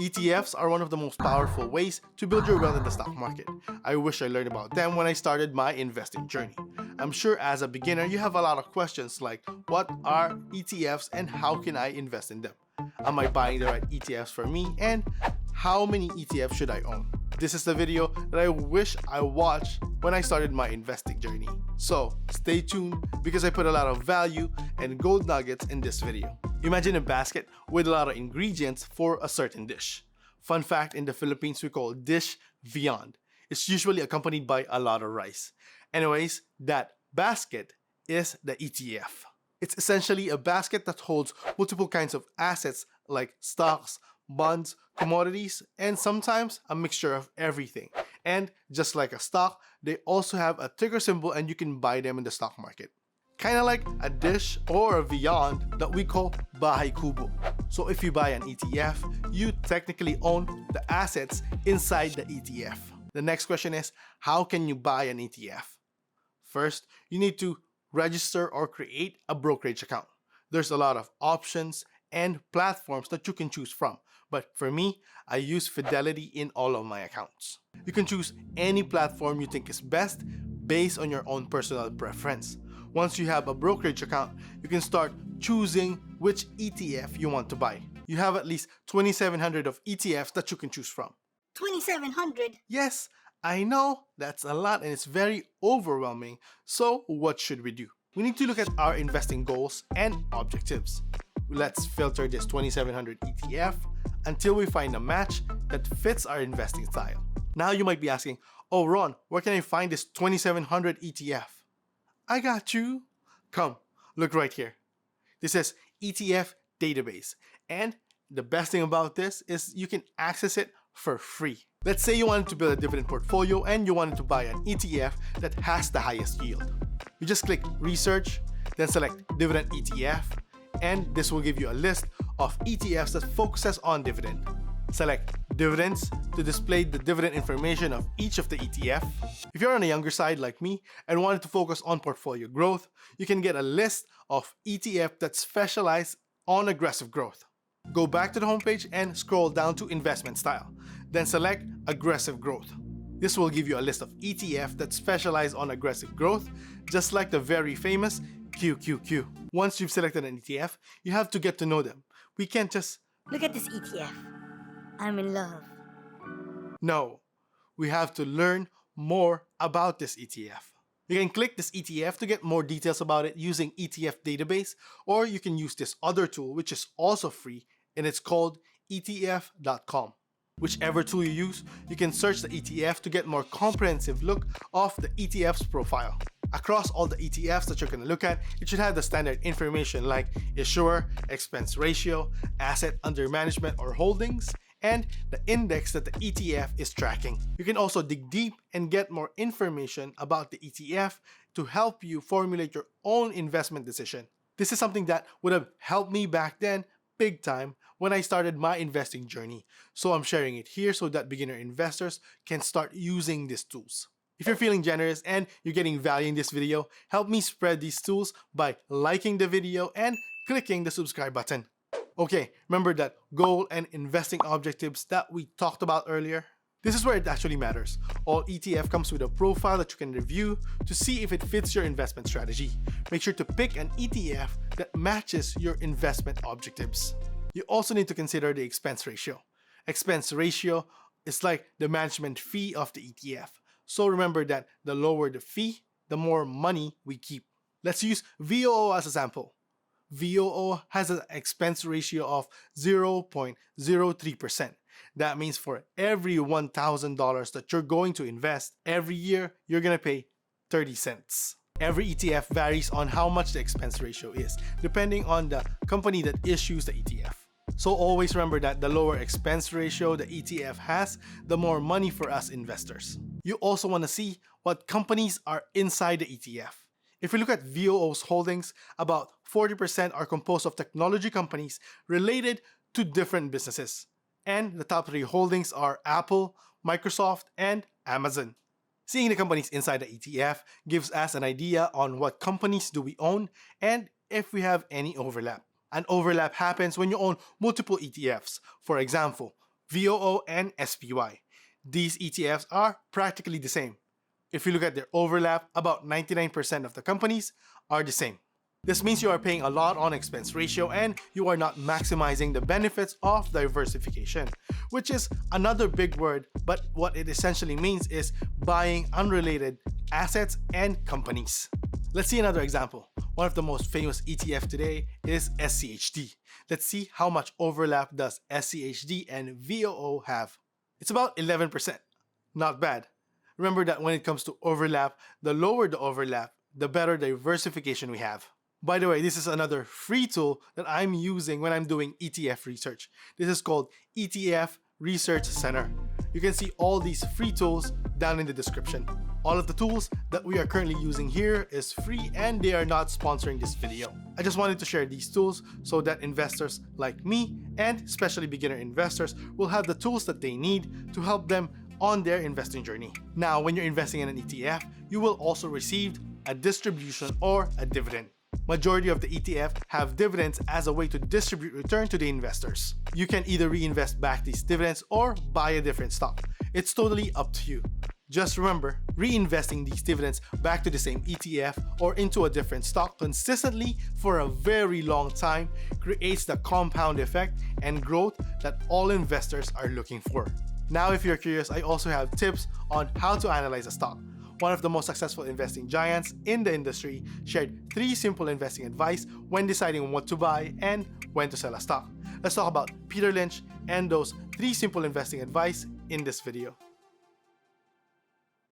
ETFs are one of the most powerful ways to build your wealth in the stock market. I wish I learned about them when I started my investing journey. I'm sure as a beginner you have a lot of questions like, what are ETFs and how can I invest in them? Am I buying the right ETFs for me, and how many ETFs should I own? This is the video that I wish I watched when I started my investing journey. So stay tuned because I put a lot of value and gold nuggets in this video. Imagine a basket with a lot of ingredients for a certain dish. Fun fact, in the Philippines we call dish viand. It's usually accompanied by a lot of rice. Anyways, that basket is the ETF. It's essentially a basket that holds multiple kinds of assets like stocks, bonds, commodities, and sometimes a mixture of everything. And just like a stock, they also have a ticker symbol and you can buy them in the stock market. Kinda like a dish or a viand that we call bahay kubo. So if you buy an ETF, you technically own the assets inside the ETF. The next question is, how can you buy an ETF? First, you need to register or create a brokerage account. There's a lot of options and platforms that you can choose from. But for me, I use Fidelity in all of my accounts. You can choose any platform you think is best based on your own personal preference. Once you have a brokerage account, you can start choosing which ETF you want to buy. You have at least 2,700 of ETFs that you can choose from. 2,700? Yes, I know that's a lot and it's very overwhelming. So what should we do? We need to look at our investing goals and objectives. Let's filter this 2,700 ETF until we find a match that fits our investing style. Now you might be asking, oh Ron, where can I find this 2,700 ETF? I got you. Come, look right here. This is ETF database. And the best thing about this is you can access it for free. Let's say you wanted to build a dividend portfolio and you wanted to buy an ETF that has the highest yield. You just click research, then select dividend ETF, and this will give you a list of ETFs that focuses on dividend. Select dividends to display the dividend information of each of the ETF. If you're on the younger side like me and wanted to focus on portfolio growth, you can get a list of ETF that specialize on aggressive growth. Go back to the homepage and scroll down to investment style. Then select aggressive growth. This will give you a list of ETF that specialize on aggressive growth, just like the very famous QQQ. Once you've selected an ETF, you have to get to know them. We can't just Look at this ETF. I'm in love. No, we have to learn more about this ETF. You can click this ETF to get more details about it using ETF database, or you can use this other tool which is also free and it's called ETF.com. Whichever tool you use, you can search the ETF to get more comprehensive look of the ETF's profile. Across all the ETFs that you're going to look at, it should have the standard information like issuer, expense ratio, asset under management or holdings, and the index that the ETF is tracking. You can also dig deep and get more information about the ETF to help you formulate your own investment decision. This is something that would have helped me back then big time when I started my investing journey. So I'm sharing it here so that beginner investors can start using these tools. If you're feeling generous and you're getting value in this video, help me spread these tools by liking the video and clicking the subscribe button. Okay, remember that goal and investing objectives that we talked about earlier? This is where it actually matters. All ETF comes with a profile that you can review to see if it fits your investment strategy. Make sure to pick an ETF that matches your investment objectives. You also need to consider the expense ratio. Expense ratio is like the management fee of the ETF. So remember that the lower the fee, the more money we keep. Let's use VOO as a sample. VOO has an expense ratio of 0.03%. That means for every $1,000 that you're going to invest, every year you're going to pay 30 cents. Every ETF varies on how much the expense ratio is, depending on the company that issues the ETF. So always remember that the lower expense ratio the ETF has, the more money for us investors. You also want to see what companies are inside the ETF. If we look at VOO's holdings, about 40% are composed of technology companies related to different businesses. And the top 3 holdings are Apple, Microsoft, and Amazon. Seeing the companies inside the ETF gives us an idea on what companies do we own and if we have any overlap. An overlap happens when you own multiple ETFs. For example, VOO, and SPY. These ETFs are practically the same. If you look at their overlap, about 99% of the companies are the same. This means you are paying a lot on expense ratio and you are not maximizing the benefits of diversification, which is another big word, but what it essentially means is buying unrelated assets and companies. Let's see another example. One of the most famous ETF today is SCHD. Let's see how much overlap does SCHD and VOO have. It's about 11%. Not bad. Remember that when it comes to overlap, the lower the overlap, the better diversification we have. By the way, this is another free tool that I'm using when I'm doing ETF research. This is called ETF Research Center. You can see all these free tools down in the description. All of the tools that we are currently using here is free and they are not sponsoring this video. I just wanted to share these tools so that investors like me and especially beginner investors will have the tools that they need to help them on their investing journey. Now, when you're investing in an ETF, you will also receive a distribution or a dividend. Majority of the ETF have dividends as a way to distribute return to the investors. You can either reinvest back these dividends or buy a different stock. It's totally up to you. Just remember, reinvesting these dividends back to the same ETF or into a different stock consistently for a very long time creates the compound effect and growth that all investors are looking for. Now, if you're curious, I also have tips on how to analyze a stock. One of the most successful investing giants in the industry shared 3 simple investing advice when deciding what to buy and when to sell a stock. Let's talk about Peter Lynch and those 3 simple investing advice in this video.